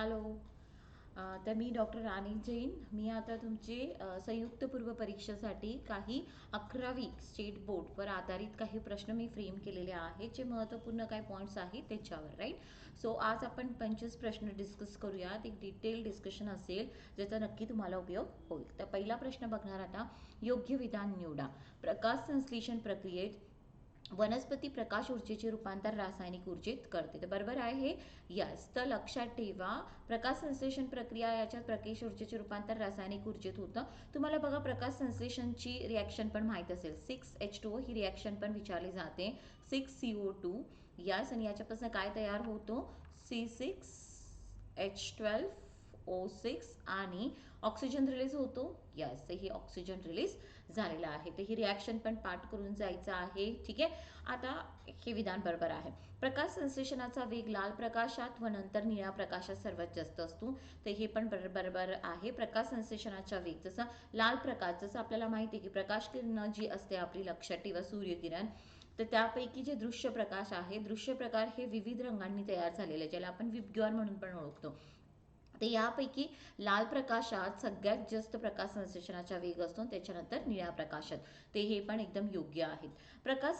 Hello. तर मी doctor राणी जैन. मी आता तुमचे संयुक्त पूर्व परीक्षेसाठी काही 11वी स्टेट बोर्डवर आधारित काही प्रश्न मी फ्रेम केलेले आहेत, जे महत्त्वपूर्ण काही पॉईंट्स आहेत त्याच्यावर, राईट. सो आज आपण 25 प्रश्न डिस्कस करूयात. एक डिटेल डिस्कशन असेल ज्याचा नक्की तुम्हाला उपयोग होईल. तर पहिला प्रश्न बघणार आता, योग्य विधान निवडा. प्रकाश संश्लेषण प्रक्रियेत वनस्पती प्रकाश ऊर्जेचे रूपांतर रासायनिक ऊर्जेत करते. तर बरोबर आहे हे. यस. तर लक्षात ठेवा, प्रकाश संश्लेषण प्रक्रिया याच्यात प्रकाश ऊर्जेचे रूपांतर रासायनिक ऊर्जेत होतं. तुम्हाला बघा प्रकाश संश्लेषणची रिॲक्शन पण माहीत असेल. 6H2O ही रिॲक्शन पण विचारली जाते. 6CO2. यस. आणि याच्यापासून काय तयार होतो? C6H12O6 आणि ऑक्सिजन रिलीज होतो. यस. तर ही ऑक्सिजन रिलीज झालेलं आहे. तर ही रिॲक्शन पण पाठ करून जायचं आहे. ठीक आहे. आता हे विधान बरोबर आहे. प्रकाश संश्लेषणाचा वेग लाल प्रकाशात व नंतर निळ्या प्रकाशात सर्वात जास्त असतो. तर हे पण बरोबर आहे. प्रकाश संश्लेषणाचा वेग जसा लाल प्रकाश, जसं आपल्याला माहिती आहे की प्रकाश किरण जी असते आपली, लक्षात ठेवा, सूर्यकिरण, तर त्यापैकी जे दृश्य प्रकाश आहे, दृश्य प्रकाश हे विविध रंगांनी तयार झालेले, ज्याला आपण विबग्योर म्हणून पण ओळखतो. ते यापैकी लाल प्रकाशात सगळ्यात जास्त प्रकाश संश्लेषणाचा वेग असतो, त्याच्यानंतर निळ्या प्रकाशात. ते हे पण एकदम योग्य आहेत. प्रकाश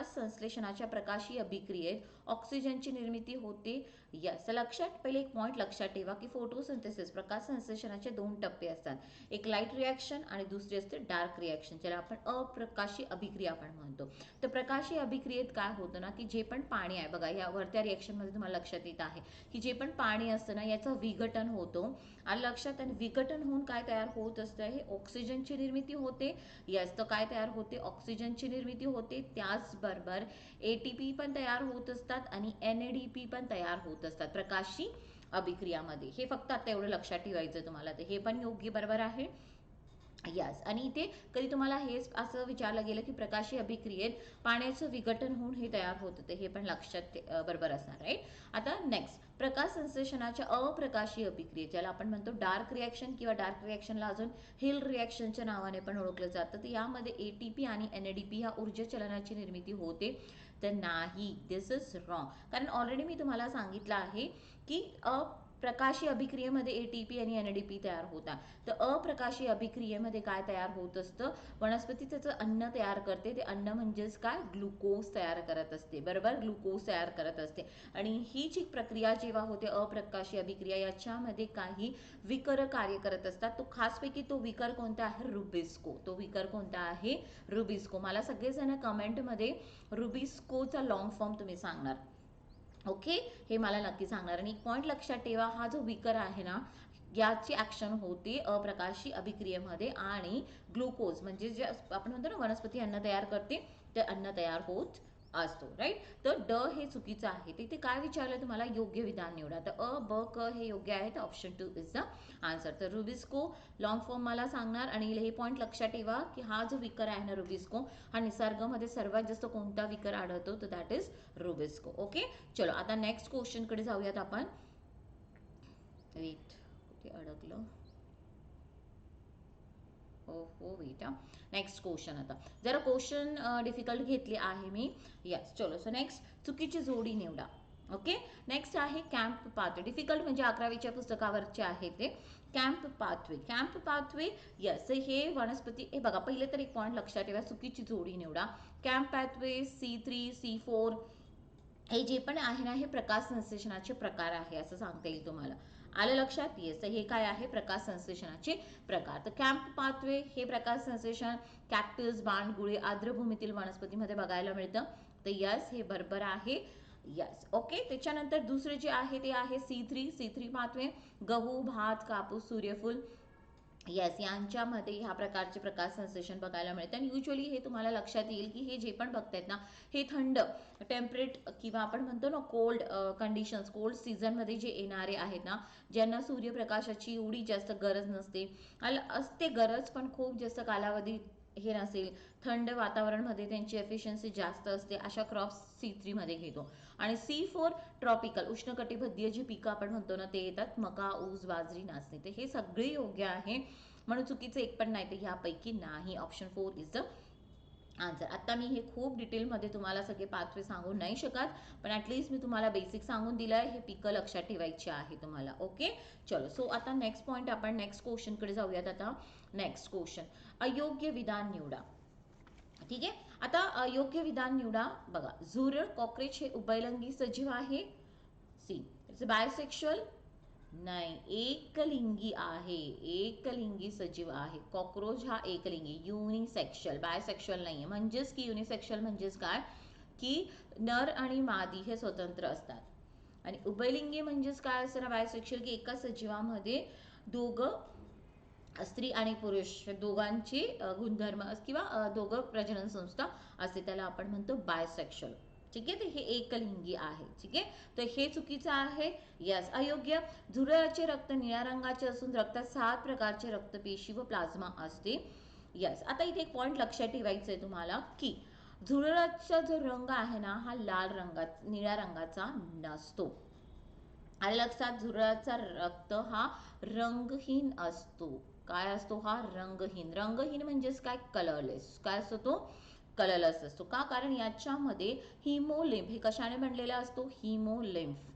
संश्लेषणाच्या प्रकाशीय अभिक्रियेत ऑक्सिजनची निर्मिती होते. यस. लक्षात, पहिले एक पॉईंट लक्षात ठेवा की फोटोसिंथेसिस प्रकाश संश्लेषणाचे 2 टप्पे असतात. एक लाईट रिॲक्शन आणि दुसरी असते डार्क रिॲक्शन, ज्याला आपण अप्रकाशी अभिक्रिया पण म्हणतो. तर प्रकाशीय अभिक्रियेत काय होतं ना, की जे पण पाणी आहे बघा, या वरत्या रिॲक्शनमध्ये तुम्हाला लक्षात येत आहे की जे पण पाणी असतं ना, याचं विघटन होतो. आणि लक्षात, आणि विघटन होऊन काय तयार होत असतं? हे ऑक्सिजनची निर्मिती होते. यस. तर काय तयार होते? ऑक्सिजनची निर्मिती होते. त्याचबरोबर ATP पण तयार होत असतात आणि NADP पण तयार होत असतात प्रकाशी अभिक्रियामध्ये. हे फक्त आता एवढं लक्षात ठेवायचं तुम्हाला. तर हे पण योग्य बरोबर आहे. यस. आणि इथे कधी तुम्हाला हेच असं विचारलं गेलं की प्रकाशी अभिक्रियेत पाण्याचं विघटन होऊन हे तयार होतं, तर हे पण लक्षात बरोबर असणार, राईट. आता नेक्स्ट, प्रकाश संश्लेषणाच्या अप्रकाशीय अभिक्रियेत, ज्याला आपण म्हणतो डार्क रिॲक्शन किंवा डार्क रिॲक्शनला अजून हिल रिॲक्शनच्या नावाने पण ओळखलं जातं. तर यामध्ये ATP आणि NADP ह्या ऊर्जा चलनाची निर्मिती होते. तर नाही, दिस इज रॉंग. कारण ऑलरेडी मी तुम्हाला सांगितलं आहे की प्रकाशी अभिक्रियेमध्ये ATP आणि NADP तयार होतात. तर अप्रकाशी अभिक्रियेमध्ये काय तयार होत असतं? वनस्पती त्याचं अन्न तयार करते. ते अन्न म्हणजेच काय? ग्लुकोज तयार करत असते. बरोबर, ग्लुकोज तयार करत असते. आणि ही जी प्रक्रिया जेव्हा होते अप्रकाशी अभिक्रिया, याच्यामध्ये काही विकर कार्य करत असतात. तो खासपैकी तो विकर कोणता आहे? रुबिस्को. तो विकर कोणता आहे? रुबिस्को. मला सगळेजण कमेंटमध्ये रुबिस्कोचा लॉंग फॉर्म तुम्ही सांगणार. ओके, हे मला नक्की सांगणार. आणि एक पॉईंट लक्षात ठेवा, हा जो विकर आहे ना, याची ऍक्शन होते अप्रकाशी अभिक्रियेमध्ये आणि ग्लुकोज म्हणजे जे आपण म्हणतो ना वनस्पती अन्न तयार करते, ते अन्न तयार होत असतो, राईट. तर ड हे चुकीचं आहे. तिथे काय विचारलं तुम्हाला? योग्य विधान निवडा. तर ब क हे योग्य आहे. तर ऑप्शन 2 इज द आन्सर. तर रुबिस्को लॉंग फॉर्म मला सांगणार. आणि हे पॉईंट लक्षात ठेवा की हा जो विकर आहे ना रुबिस्को, हा निसर्गामध्ये सर्वात जास्त कोणता विकर आढळतो? तर दॅट इज रुबिस्को. ओके, चलो आता नेक्स्ट क्वेश्चनकडे जाऊयात आपण. वेट, कुठे अडकलं? हो बेटा, नेक्स्ट क्वेश्चन. आता जरा क्वेश्चन डिफिकल्ट घेतली आहे मी. यस. चलो, सो नेक्स्ट, चुकीची जोडी निवडा. ओके, नेक्स्ट आहे कॅम्प पाथवे. डिफिकल्ट म्हणजे 11वीच्या पुस्तकावरचे आहे ते. Camp pathway. Camp pathway, yes. हे वनस्पती, हे बघा, पहिले तर एक पॉईंट लक्षात ठेवा, चुकीची जोडी निवडा. कॅम्प पाथवे, C3, C4 हे जे पण आहे ना, हे प्रकाश संश्लेषणाचे प्रकार आहे असं सांगता येईल तुम्हाला. आलं लक्षात? येस. हे काय आहे? प्रकाश संश्लेषणाचे प्रकार. तर कॅम्प पाथवे हे प्रकाश संश्लेषण कॅक्टस, बाणगुळे, आर्द्रभूमीतील वनस्पतीमध्ये बघायला मिळतं. तर यस, हे बरोबर आहे. यस. ओके, त्याच्यानंतर दुसरे जे आहे ते आहे C3 पाथवे, गहू, भात, कापूस, सूर्यफूल, येस, यांच्यामध्ये ह्या प्रकारचे प्रकाश संश्लेषण बघायला मिळते. आणि युजली हे तुम्हाला लक्षात येईल की हे जे पण बघतायत ना, हे थंड टेम्परेट किंवा आपण म्हणतो ना कोल्ड कंडिशन्स, कोल्ड सीझनमध्ये जे येणारे आहेत ना, ज्यांना सूर्यप्रकाशाची एवढी जास्त गरज नसते, असते गरज पण खूप जास्त कालावधी हे नसेल, थंड वातावरणमध्ये त्यांची एफिशियन्सी जास्त असते, अशा क्रॉप्स C3 मध्ये घेतो. आणि C4 ट्रॉपिकल उष्णकटिबंधीय जी पिकं आपण म्हणतो ना, ते येतात, मका, ऊस, बाजरी, नाचणी. तर हे सगळे योग्य आहे, म्हणून चुकीचं एक पण नाही. तर ह्यापैकी नाही. Option 4 is the answer. आता मी हे खूप डिटेलमध्ये तुम्हाला सगळे पाथवे सांगू नाही शकत, पण ॲटलिस्ट मी तुम्हाला बेसिक सांगून दिलं आहे. हे पिकं लक्षात ठेवायची आहे तुम्हाला. ओके, चलो. सो आता नेक्स्ट पॉईंट, आपण नेक्स्ट क्वेश्चनकडे जाऊयात. आता नेक्स्ट क्वेश्चन, अयोग्य विधान निवडा. ठीक आहे, आता अयोग्य विधान निवडा. बघा, झुरळ कॉकरेच हे उभयलिंगी सजीव आहे. See, it's bisexual. नाही, एकलिंगी आहे. एकलिंगी सजीव आहे. कॉक्रोच हा एकलिंगी, युनिसेक्शुअल, बायसेक्शुअल नाहीये. म्हणजेच की युनिसेक्शुअल म्हणजेच काय, की नर आणि मादी हे स्वतंत्र असतात. आणि उभयलिंगी म्हणजेच काय असतं ना, बायसेक्शुअल, की एका सजीवामध्ये दोघं स्त्री आणि पुरुष दोघांची गुणधर्म किंवा दोघं प्रजनन संस्था असते, त्याला आपण म्हणतो बायसेक्शुअल. ठीक आहे, तर हे एकलिंगी आहे. ठीक आहे, तर हे चुकीचं आहे. यस, अयोग्य. झुरळाचे रक्त निळ्या रंगाचे असून रक्तात 7 प्रकारचे रक्तपेशी व प्लाझ्मा असते. यस, आता इथे एक पॉईंट लक्षात ठेवायचं आहे तुम्हाला, की झुरळाचा जो रंग आहे ना, हा लाल रंगात निळ्या रंगाचा नसतो. आलं लक्षात. झुरळाचा रक्त हा रंगहीन असतो. काय असतो हा? रंगहीन. रंगहीन म्हणजेच काय? कलरलेस. काय असतो तो? कलरलेस असतो. का? कारण याच्यामध्ये हिमोलिम्फ हे कशाने बनलेला असतो? हिमोलिम्फ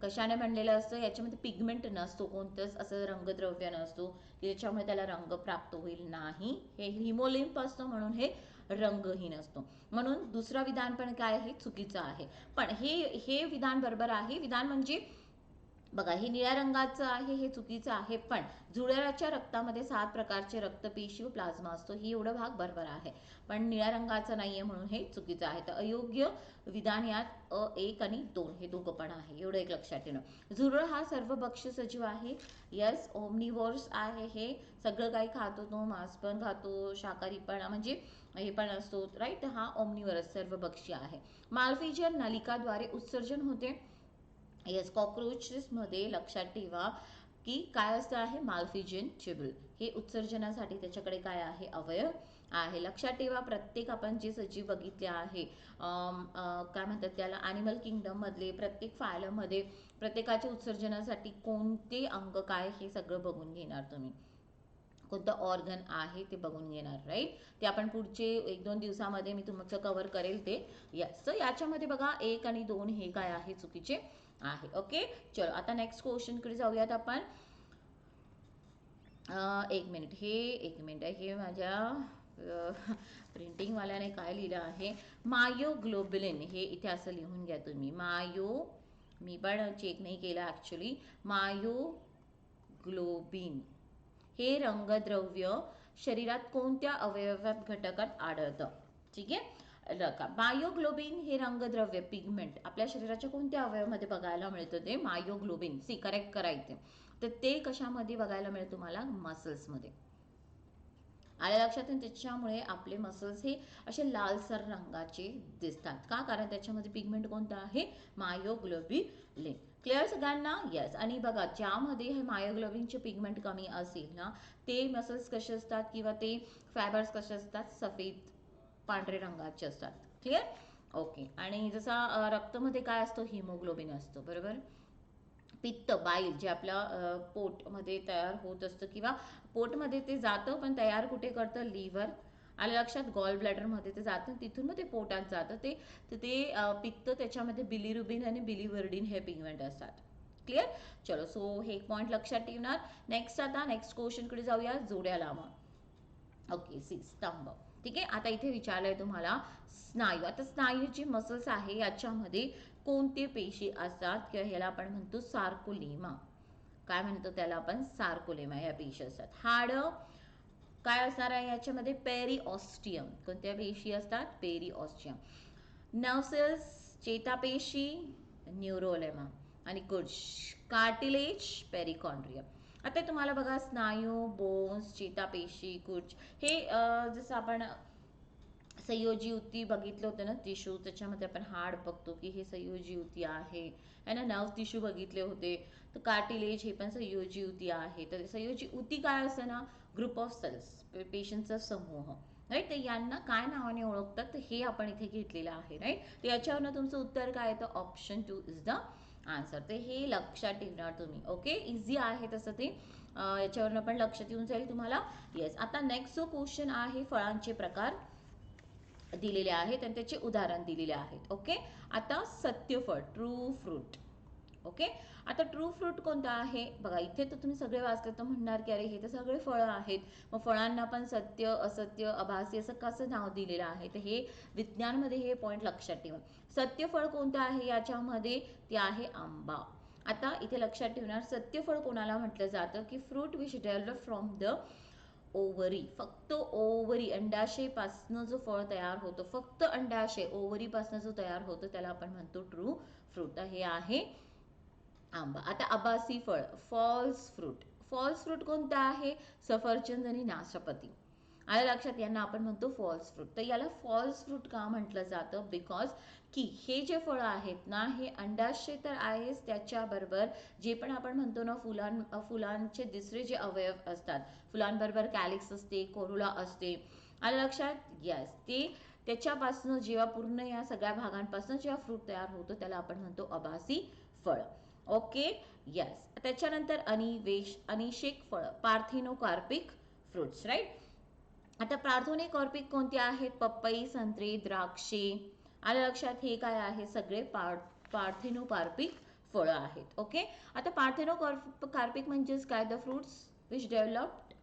कशाने बनलेलं असतं? याच्यामध्ये पिगमेंट नसतो, कोणतंच असं रंगद्रव्य नसतो की ज्याच्यामुळे त्याला रंग प्राप्त होईल. नाही, हे हिमोलिम्फ असतं, म्हणून हे रंगहीन असतो. म्हणून दुसरा विधान पण काय आहे? चुकीचं आहे. पण हे विधान बरोबर आहे. विधान म्हणजे बघा, हे निळ्या रंगाचं आहे, हे चुकीचं आहे. पण झुरळाच्या रक्तामध्ये 7 प्रकारचे रक्तपेशी व प्लाझ्मा असतो, ही एवढं भाग बरोबर आहे. पण निळ्या रंगाचं नाहीये, म्हणून हे चुकीचं आहे. तर अयोग्य विधान यात 1 आणि 2 हे दोघं पण आहे. एवढं एक लक्षात ठेवणं. झुरळ हा सर्वभक्ष सजीव आहे. यस, ओमनिवोर्स आहे. हे सगळं काही खातो, तो मांस पण खातो, शाकाहारी पण, म्हणजे हे पण असतो. राईट, हा ओमनिवोरस सर्वभक्षी आहे. मालफिजन नलिकाद्वारे उत्सर्जन होते. येस, कॉक्रोचेसमध्ये लक्षात ठेवा की काय असतं आहे? माल्फिजन ट्यूब्युल. हे उत्सर्जनासाठी त्याच्याकडे काय आहे? अवयव आहे. लक्षात ठेवा, प्रत्येक आपण जे सजीव बघितले आहे, काय म्हणतात त्याला, ॲनिमल किंगडम मधले प्रत्येक फायलममध्ये प्रत्येकाच्या उत्सर्जनासाठी कोणते अंग काय हे सगळं बघून घेणार तुम्ही, कोणतं ऑर्गन आहे ते बघून घेणार. राईट, ते आपण पुढचे 1-2 दिवसामध्ये मी तुमचं कव्हर करेल ते. यस, तर याच्यामध्ये बघा 1 आणि 2 हे काय आहे? चुकीचे आहे. ओके, चलो. आता नेक्स्ट क्वेश्चनकडे जाऊयात आपण. एक मिनिट हे माझ्या प्रिंटिंगवाल्याने काय लिहिलं आहे? मायोग्लोबिलिन, हे इथे असं लिहून घ्या तुम्ही. मी पण चेक नाही केलं ॲक्च्युली. मायोग्लोबिन हे रंगद्रव्य शरीरात कोणत्या अवयवात घटकात आढळतं? ठीक आहे, मायोग्लोबिन हे रंगद्रव्य पिगमेंट आपल्या शरीराच्या कोणत्या अवयवामध्ये बघायला मिळतं? ते मायोग्लोबिन. सी, करेक्ट करायचे. तर ते कशामध्ये बघायला मिळेल तुम्हाला? मसल्समध्ये. आल्या लक्षात. त्याच्यामुळे आपले मसल्स हे असे लालसर रंगाचे दिसतात. का? कारण त्याच्यामध्ये पिगमेंट कोणतं आहे? मायोग्लोबिन. क्लिअर सगळ्यांना? येस. आणि बघा, ज्यामध्ये हे मायोग्लोबिनचे पिगमेंट कमी असेल ना, ते मसल्स कसे असतात किंवा ते फायबर्स कसे असतात? सफेद पांढरे रंगाचे असतात. क्लिअर? ओके. आणि जसा रक्तामध्ये काय असतं? हिमोग्लोबिन असतं, बरोबर. पित्त, बाईल जे आपल्या पोटमध्ये तयार होत असतं किंवा पोटमध्ये ते जातं, पण तयार कुठे करतं? लिव्हर. आलं लक्षात. गॉल ब्लॅडरमध्ये ते जातं, तिथून मग ते पोटात जातं. ते पित्त, त्याच्यामध्ये बिलिरुबिन आणि बिलिवर्डिन हे पिगमेंट असतात. क्लिअर? चलो. सो हे एक पॉईंट लक्षात ठेवणार. नेक्स्ट, आता नेक्स्ट क्वेश्चनकडे जाऊया. जोड्या लावा. ओके, सी, स्तंभ. ठीक आहे, आता इथे विचारलंय तुम्हाला स्नायू. आता स्नायूची मसल्स आहे, याच्यामध्ये कोणते पेशी असतात? किंवा ह्याला आपण म्हणतो सार्कोलेमा. काय म्हणतो त्याला आपण? सार्कोलेमा या पेशी असतात. हाड काय असणार आहे याच्यामध्ये? पेरिऑस्टियम. कोणत्या पेशी असतात? पेरिऑस्टियम. नर्व सेल्स, चेतापेशी, न्यूरोलेमा. आणि कुछ कार्टिलेज, पेरिकॉन्ड्रियम. आता तुम्हाला बघा, स्नायू, बोन्स, चेतापेशी, कुछ हे जसं आपण संयोजी युती बघितलं होतं ना, टिश्यू, त्याच्यामध्ये आपण हाड बघतो की हे संयोजी युती आहे ना. नर्व टिश्यू बघितले होते. तर कार्टिलेज हे पण संयोजी युती आहे. तर संयोजी युती काय असतं ना? ग्रुप ऑफ सेल्स, पेशींचा समूह. राईट, तर यांना काय नावाने ओळखतात? तर हे आपण इथे घेतलेलं आहे. राईट, तर याच्यावरनं तुमचं उत्तर काय येतं? Option 2 is the answer. तर हे लक्षात ठेवणार तुम्ही. ओके, इझी आहे तसं ते, याच्यावरनं पण लक्षात येऊन जाईल तुम्हाला. येस, आता नेक्स्ट जो क्वेश्चन आहे, फळांचे प्रकार. दिलेले आहेत आणि त्याचे उदाहरण दिलेले आहेत. ओके, आता सत्यफळ ट्रू फ्रूट. ओके, आता ट्रू फ्रूट कोणता आहे बघा. इथे तर तुम्ही सगळे वाचले तर म्हणणार की अरे हे तर सगळे फळं आहेत, मग फळांना पण सत्य असत्य आभासी असं कसं नाव दिलेलं आहे. तर हे विज्ञानमध्ये हे पॉईंट लक्षात ठेवा. सत्यफळ कोणतं आहे याच्यामध्ये, ते आहे आंबा. आता इथे लक्षात ठेवणार सत्यफळ कोणाला म्हटलं जातं की fruit which develop from the ovary. फक्त ओवरी अंडाशयपासनं जो फळ तयार होतो, फक्त अंडाशय ओवरीपासनं जो तयार होतो त्याला आपण म्हणतो ट्रू फ्रूट. हे आहे आंबा. आता आभासी फळ फॉल्स फ्रूट. फॉल्स फ्रूट कोणता आहे, सफरचंद आणि नाशपाती. आलं लक्षात, यांना आपण म्हणतो फॉल्स फ्रूट. तर याला फॉल्स फ्रूट का म्हटलं जातं, बिकॉज की हे जे फळं आहेत ना हे अंडाशय तर आहेच, त्याच्याबरोबर जे पण आपण म्हणतो ना फुलांचे दुसरे जे अवयव असतात, फुलांबरोबर कॅलिक्स असते, कोरोला असते. आलं लक्षात, यस. ते त्याच्यापासून जेव्हा पूर्ण या सगळ्या भागांपासून जेव्हा फ्रूट तयार होतो त्याला आपण म्हणतो आभासी फळ. Okay, yes. त्याच्यानंतर अनिषेक फळ पार्थिनोकार्पिक फ्रुट्स, राईट. आता पार्थेनोकार्पिक कोणते आहेत, पपई, संत्री, द्राक्षे. आलं लक्षात, हे काय आहे, सगळे पार्थेनोकार्पिक फळं आहेत. ओके, आता पार्थेनोकार्पिक म्हणजेच काय, the fruits which developed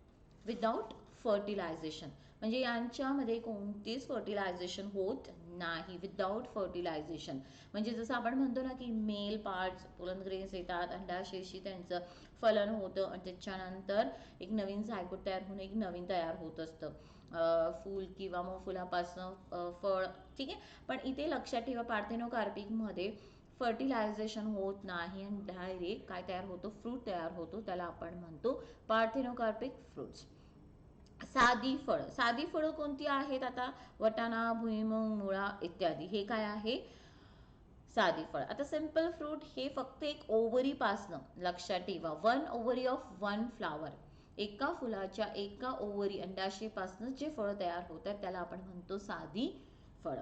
without fertilisation. म्हणजे यांच्यामध्ये कोणतेच फर्टिलायझेशन होत नाही, विदाउट फर्टिलायझेशन. म्हणजे जसं आपण म्हणतो ना की मेल पार्ट्स पोलन ग्रेन्स येतात, अंडाशयशी त्यांचं फलन होतं आणि त्याच्यानंतर एक नवीन झायगोट तयार होऊन एक नवीन तयार होत असतं, फूल किंवा मग फुलापासनं फळ. ठीक आहे, पण इथे लक्षात ठेवा पार्थेनोकार्पिकमध्ये फर्टिलायझेशन होत नाही आणि डायरेक्ट काय तयार होतो, फ्रूट तयार होतो, त्याला आपण म्हणतो पार्थेनोकार्पिक फ्रुट्स. साधी फळ. साधी फळं कोणती आहेत, आता वटाणा, भुईमुग, मुळा इत्यादी. हे काय आहे, साधी फळ. आता सिंपल फ्रूट हे फक्त एक ओवरी पासनं, लक्षात ठेवा, one ovary of one flower. एका फुलाच्या एका ओवरी अंडाशयापासून जे फळ तयार होतात त्याला आपण म्हणतो साधी फळ.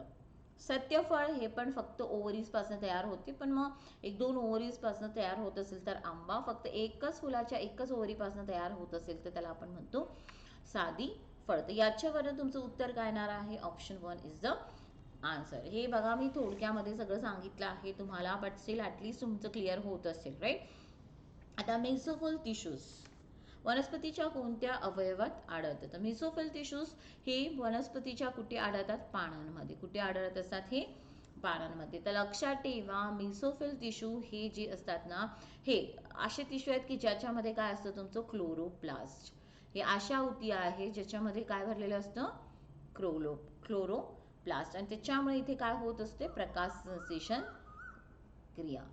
सत्यफळ हे पण फक्त ओवरीज पासून तयार होते, पण मग एक दोन ओवरीज पासून तयार होत असेल तर आंबा फक्त एकच फुलाच्या एकच ओवरी पासून तयार होत असेल तर त्याला आपण म्हणतो साधी फळ. तर याच्यावरून तुमचं उत्तर काय येणार आहे, ऑप्शन 1 इज द आन्सर. हे बघा मी थोडक्यामध्ये सगळं सांगितलं आहे तुम्हाला, बट स्टील ॲटलीस्ट तुमचं क्लिअर होत असेल, राईट. आता मेसोफिल टिश्यूज वनस्पतीच्या कोणत्या अवयवात आढळतात. तर मेसोफिल टिश्यूज हे वनस्पतीच्या कुठे आढळतात, पानांमध्ये. कुठे आढळत असतात, हे पानांमध्ये. तर लक्षात ठेवा मेसोफिल टिश्यू हे जे असतात ना हे असे टिश्यू आहेत की ज्याच्यामध्ये काय असतं तुमचं क्लोरोप्लास्ट. हे अशा ऊती आहे ज्याच्यामध्ये काय भरलेलं असतं, क्लोरोप्लास्ट, आणि त्याच्यामुळे इथे काय होत असते, प्रकाश संश्लेषण क्रिया.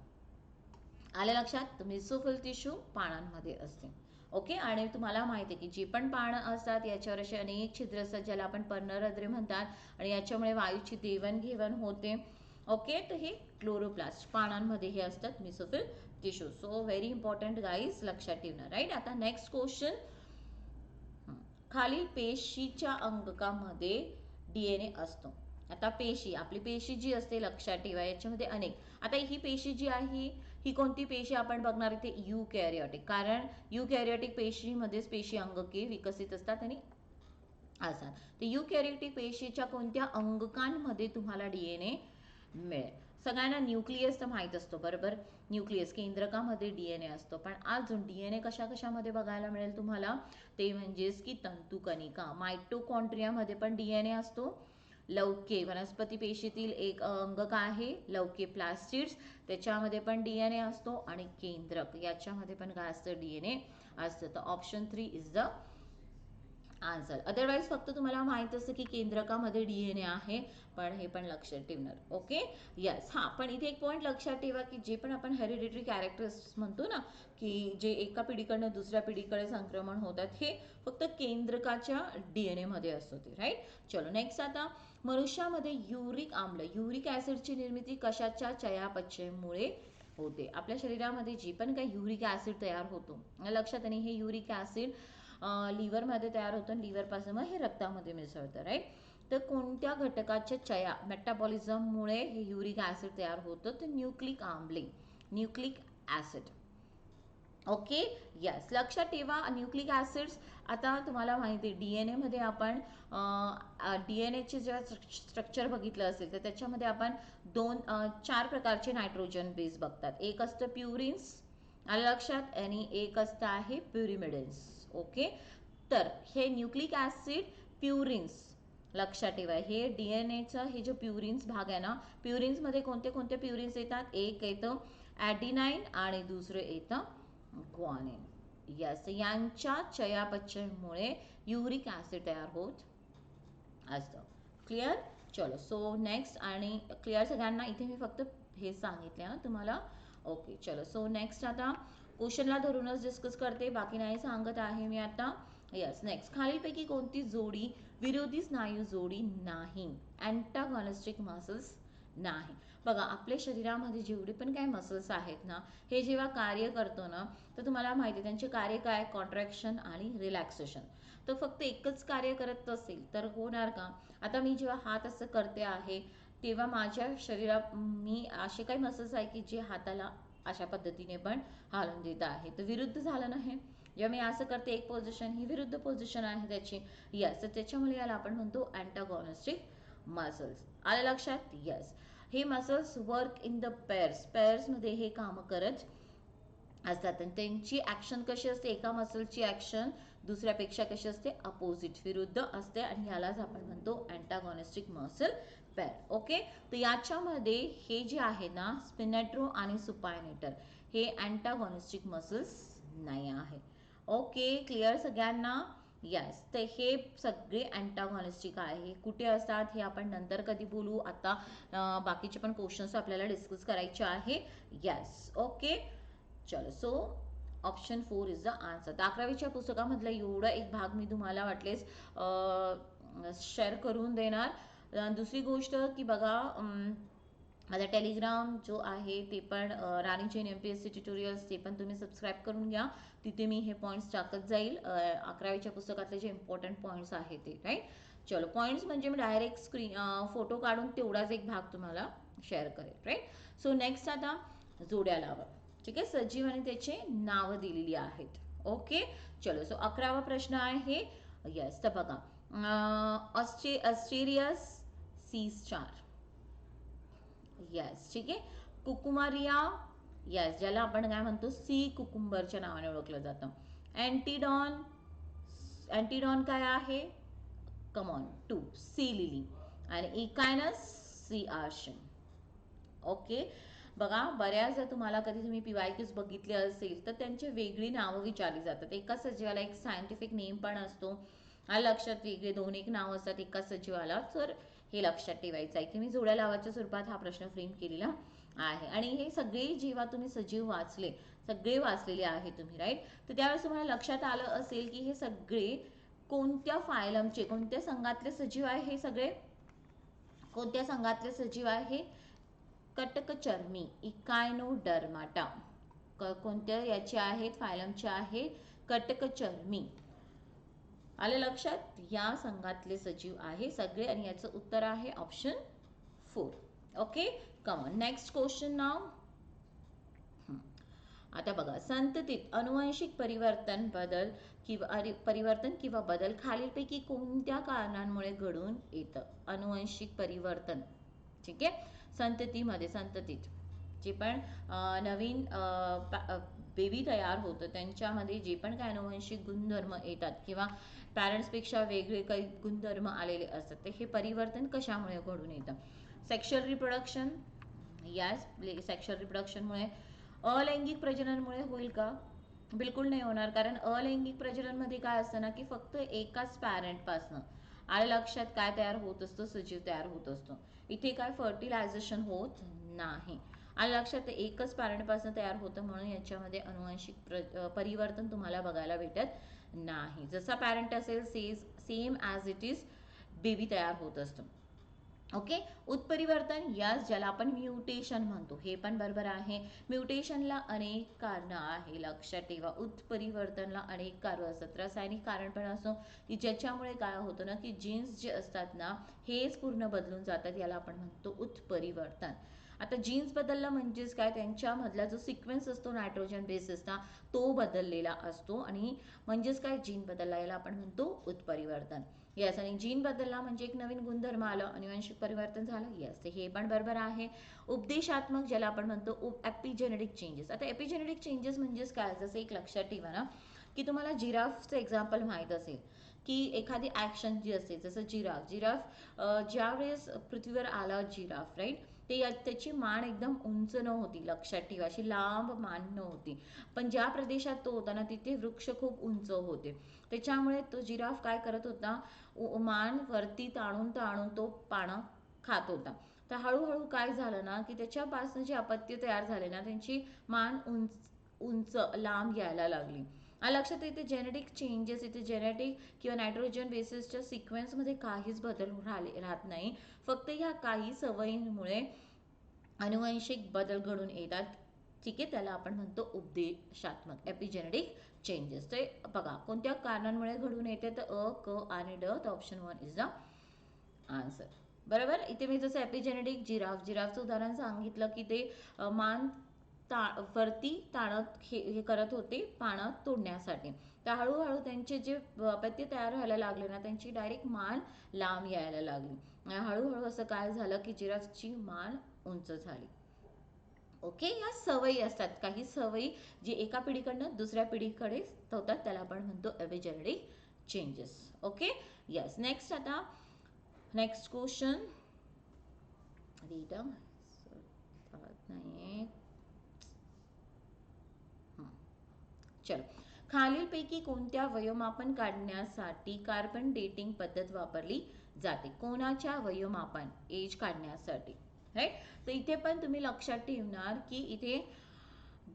आलं लक्षात, मेसोफिल टिश्यू पानांमध्ये असते. ओके, आणि तुम्हाला माहिती आहे की जे पण पानं असतात याच्यावर असे अनेक छिद्र असतात ज्याला आपण पर्णरंध्रे म्हणतात, आणि याच्यामुळे वायूची देवाणघेवाण होते. ओके, तर हे क्लोरोप्लास्ट पानांमध्ये हे असतात mesophyll tissue. So very important guys, लक्षात ठेवणार, राईट. आता नेक्स्ट क्वेश्चन, खालील पेशीच्या अंगकामध्ये डीएनए असतो. आता पेशी, आपली पेशी जी असते लक्षात ठेवा याच्यामध्ये अनेक. आता ही पेशी जी आहे ही कोणती पेशी आपण बघणार इथे, युकॅरियोटिक. कारण युकॅरियोटिक पेशीमध्येच पेशी अंगके विकसित असतात आणि असतात. तर युकॅरियोटिक पेशीच्या कोणत्या अंगकांमध्ये तुम्हाला डीएनए मिळेल. सगळ्यांना न्यूक्लियस तर माहीत असतो, बरोबर. न्यूक्लियस केंद्रकामध्ये डीएनए असतो, पण अजून डीएनए कशा कशामध्ये बघायला मिळेल तुम्हाला, ते म्हणजेच की तंतुकणिका. मायटोकॉन्ड्रियामध्ये पण डीएनए असतो. लवके वनस्पती पेशीतील एक अंगक आहे लवके प्लास्टिड्स, त्याच्यामध्ये पण डीएनए असतो, आणि केंद्रक याच्यामध्ये पण काय असतं, डीएनए असतं. तर option 3 is the answer. Otherwise फक्त तुम्हाला माहित असतं की केंद्रकामध्ये डीएनए आहे, पण हे पण लक्षात ठेवणार. Okay, yes. हां, पण इथे एक पॉईंट लक्षात ठेवा की जे पण आपण हेरिडिटरी कॅरेक्टर्स म्हणतो ना की जे एका पिढीकडनं दुसऱ्या पिढीकडे संक्रमण होतात, हे फक्त केंद्रकाच्या डीएनए मध्ये असतो ते, राईट. चलो नेक्स्ट. आता मनुष्यामध्ये युरिक आम्ल, युरिक ॲसिडची निर्मिती कशाच्या चयापचयमुळे होते. आपल्या शरीरामध्ये जे पण काही युरिक ॲसिड तयार होतो, लक्षात, आणि हे युरिक ॲसिड लिव्हरमध्ये तयार होतं आणि लिव्हरपासून मग हे रक्तामध्ये मिसळतं, राईट. तर कोणत्या घटकाच्या चया मेटाबॉलिझममुळे हे युरिक ॲसिड तयार होतं, तर न्यूक्लिक आम्ले, न्यूक्लिक ॲसिड. ओके. यस, लक्षात ठेवा न्यूक्लिक ॲसिड्स. आता तुम्हाला माहिती आहे डी एन एमध्ये आपण डी एन एचे जेव्हा स्ट्रक्चर बघितलं असेल तर त्याच्यामध्ये आपण चार प्रकारचे नायट्रोजन बेस बघतात. एक असतं प्युरिन्स, आलं लक्षात, आणि एक असतं आहे प्युरिमिडिन्स. ओके, तर हे न्यूक्लिक ॲसिड प्युरिन्स लक्षात ठेवा. हे डी एन एचं हे जे प्युरिन्स भाग आहे ना, प्युरिन्समध्ये कोणते कोणते प्युरिन्स येतात? एक येतं ॲडिनाईन आणि दुसरं येतं ग्वानिन. यस, यांच्या चयापचयमुळे युरिक ॲसिड तयार होत असतं. क्लिअर? चलो, सो नेक्स्ट, आणि क्लिअर सगळ्यांना? इथे मी फक्त हे सांगितले हां तुम्हाला. ओके, चलो, सो नेक्स्ट आता क्वेश्चनला धरूनच डिस्कस करते, बाकी नाही सांगत आहे मी आता. यस, नेक्स्ट, खालीलपैकी कोणती जोडी विरोधी स्नायू जोडी नाही? अँटागॉनिस्टिक मसल्स नाही. बघा, आपल्या शरीरामध्ये जेवढे पण काय मसल्स आहेत ना, हे जेव्हा कार्य करतो ना, तर तुम्हाला माहिती आहे त्यांचे कार्य काय? कॉन्ट्रॅक्शन आणि रिलॅक्सेशन. तर फक्त एकच कार्य करत असेल तर होणार का? आता मी जेव्हा हात असं करते आहे तेव्हा माझ्या शरीरात मी असे काही मसल्स आहे की जे हाताला अशा पद्धतीने पण हालून देत आहे, तर विरुद्ध झालं नाही. जेव्हा मी असं करते एक पोझिशन, ही विरुद्ध पोझिशन आहे त्याची. यस, तर त्याच्यामुळे याला आपण म्हणतो अँटागॉनिस्टिक मसल्स. आलं लक्षात? यस, हे मसल्स वर्क इन द पेअर्समध्ये हे काम करत असतात आणि त्यांची ॲक्शन कशी असते? एका मसलची ॲक्शन दुसऱ्यापेक्षा कशी असते? अपोजिट, विरुद्ध असते, आणि यालाच आपण म्हणतो अँटागॉनिस्टिक मसल पेअर. ओके, तर याच्यामध्ये हे जे आहे ना, स्पिनेट्रो आणि सुपायनेटर, हे अँटागॉनिस्टिक मसल्स नाही आहे. ओके, क्लिअर सगळ्यांना? यस, तर हे सगळे अँटागॉनिस्टिक आहे. कुठे असतात हे आपण नंतर कधी बोलू. आता बाकीचे पण क्वेश्चन्स आपल्याला डिस्कस करायचे आहे. यस, ओके, चलो, so option 4 is the answer. तर 11वीच्या पुस्तकामधला एवढा एक भाग मी तुम्हाला वाटलेस शेअर करून देणार. दुसरी गोष्ट की बघा, माझा टेलिग्राम जो आहे ते पण राणी जैन MPSC ट्युटोरियल्स, ते पण तुम्ही सबस्क्राईब करून घ्या. तिथे मी हे पॉईंट्स टाकत जाईल, 11वीच्या पुस्तकातले जे इम्पॉर्टंट पॉईंट्स आहेत ते. राईट? चलो, पॉईंट्स म्हणजे मी डायरेक्ट फोटो काढून तेवढाच एक भाग तुम्हाला शेअर करेल. राईट? सो नेक्स्ट आता जोड्या लावा. ठीक आहे, सजीव आणि त्याचे नाव दिलेली आहेत. ओके, चलो, सो 11वा प्रश्न आहे. यस, तर बघा, ऑस्ट्रेरियस C4. यस, ठीक आहे. कुकुमारिया, यस, ज्याला आपण काय म्हणतो? सी कुकुंबरच्या नावाने ओळखलं जातं. अँटीडॉन, अँटीडॉन काय आहे? Come on, 2 sea lily. आणि इकायनस सी आर्शन. ओके, बघा, बऱ्याच तुम्हाला कधी तुम्ही PYQs बघितले असेल तर त्यांची वेगळी नावं विचारली जातात. एका सजीवाला एक सायंटिफिक नेम पण असतो. लक्षात, वेगळे दोन एक नाव असतात एका सजीवाला. तर हे लक्षात ठेवायचं आहे की मी जोड्या लावाच्या स्वरूपात हा प्रश्न फ्रेम केलेला आहे. आणि हे सगळे जेव्हा तुम्ही सजीव वाचले, सगळे वाचलेले आहे तुम्ही, राईट, तर त्यावेळेस तुम्हाला लक्षात आलं असेल की हे सगळे कोणत्या फायलमचे, कोणत्या संघातले सजीव आहे? हे सगळे कोणत्या संघातले सजीव आहे? कटकचर्मी, इकायनोडर्माटा. कोणत्या याचे आहेत? फायलमचे आहेत कटकचर्मी. आले लक्षात? या संघातले सजीव आहे सगळे, आणि याचं उत्तर आहे option 4. Okay, come on, next question नाव. आता बघा, संततीत अनुवांशिक परिवर्तन किंवा बदल खालीलपैकी कोणत्या कारणांमुळे घडून येतं? अनुवांशिक परिवर्तन, ठीक आहे, संततीत जे पण नवीन बेबी तयार होतं त्यांच्यामध्ये जे पण काय अनुवांशिक गुणधर्म येतात किंवा पॅरेंट्सपेक्षा वेगळे काही गुणधर्म आलेले असतात, तर हे परिवर्तन कशामुळे घडून येतं? Sexual reproduction. यास, सेक्शुअल रिप्रोडक्शनमुळे. अलैंगिक प्रजननमुळे होईल का? बिलकुल नाही होणार, कारण अलैंगिक प्रजननमध्ये काय असतं ना की फक्त एकाच पॅरेंटपासनं, आलं लक्षात, काय तयार होत असतं? सजीव तयार होत असतो. इथे काय फर्टिलायझेशन होत नाही. आलं लक्षात, एकच पॅरेंटपासून तयार होतं, म्हणून याच्यामध्ये अनुवांशिक परिवर्तन तुम्हाला बघायला भेटत नाही. जसा पॅरेंट असेल same as it is baby तयार होत असतं. ओके, उत्परिवर्तन, यास, ज्याला आपण म्युटेशन म्हणतो, हे पण बरोबर आहे. म्युटेशनला अनेक कारणं आहे, लक्षात ठेवा. उत्परिवर्तनला अनेक कारण असतात, रासायनिक कारण पण असतो की ज्याच्यामुळे काय होतं ना की जीन्स जे असतात ना हेच पूर्ण बदलून जातात, याला आपण म्हणतो उत्परिवर्तन. आता जीन्स बदलला म्हणजेच काय, त्यांच्यामधला जो सिक्वेन्स असतो नायट्रोजन बेसिसचा तो बदललेला असतो, आणि म्हणजेच काय, जीन बदलला याला आपण म्हणतो उत्परिवर्तन. येस, आणि जीन बदलला म्हणजे एक नवीन गुणधर्म आलं, अनुवांशिक परिवर्तन झालं. येस, हे पण बरोबर आहे. उपदेशात्मक ज्याला आपण म्हणतो एपिजेनेटिक चेंजेस. आता एपिजेनेटिक चेंजेस म्हणजेच काय, जसं एक लक्षात ठेवा ना की तुम्हाला जिराफचं एक्झाम्पल माहीत असेल की एखादी ॲक्शन जी असते, जसं जिराफ ज्यावेळेस पृथ्वीवर आला जिराफ, राईट, त्याची मान एकदम उंच नव्हती, लक्षात ठेवा, अशी लांब मान नव्हती. पण ज्या प्रदेशात तो होता ना तिथे वृक्ष खूप उंच होते, त्याच्यामुळे तो जिराफ काय करत होता, मान वरती ताणून ताणून तो पानं खात होता. तर हळूहळू काय झालं ना की त्याच्यापासून जे अपत्य तयार झाले ना, त्यांची मान उंच उंच लांब यायला लागली. लक्षात येते जेनेटिक चेंजेस, इथे जेनेटिक किंवा नायट्रोजन बेसिसच्या सिक्वेन्समध्ये काहीच बदल राहत नाही, फक्त ह्या काही सवयींमुळे अनुवांशिक बदल घडून येतात. ठीक आहे, त्याला आपण म्हणतो उपदेशात्मक एपिजेनेटिक चेंजेस. ते बघा कोणत्या कारणांमुळे घडून येते, तर अ, क आणि ड. तर ऑप्शन 1 इज द आन्सर. बरोबर. इथे मी जसं एपिजेनेटिक जिराफचं उदाहरण सांगितलं की ते मान वरती ताणत हे करत होते पानं तोडण्यासाठी. तर हळूहळू त्यांचे जे अपत्य तयार व्हायला लागले ना, त्यांची डायरेक्ट मान लांब यायला लागली. हळूहळू असं काय झालं की जिराफची मान उंच झाली. ओके, या सवयी असतात, काही सवयी जी एका पिढीकडनं दुसऱ्या पिढीकडे होतात, त्याला आपण म्हणतो epigenetic changes. Okay. Yes, next. आता नेक्स्ट क्वेश्चन रीड नाही. चलो, खालीलपैकी कोणत्या वयोमापन काढण्यासाठी कार्बन डेटिंग पद्धत वापरली जाते? कोणाच्या वयोमापन, एज काढण्यासाठी, राईट. तर इथे पण तुम्ही लक्षात ठेवणार की इथे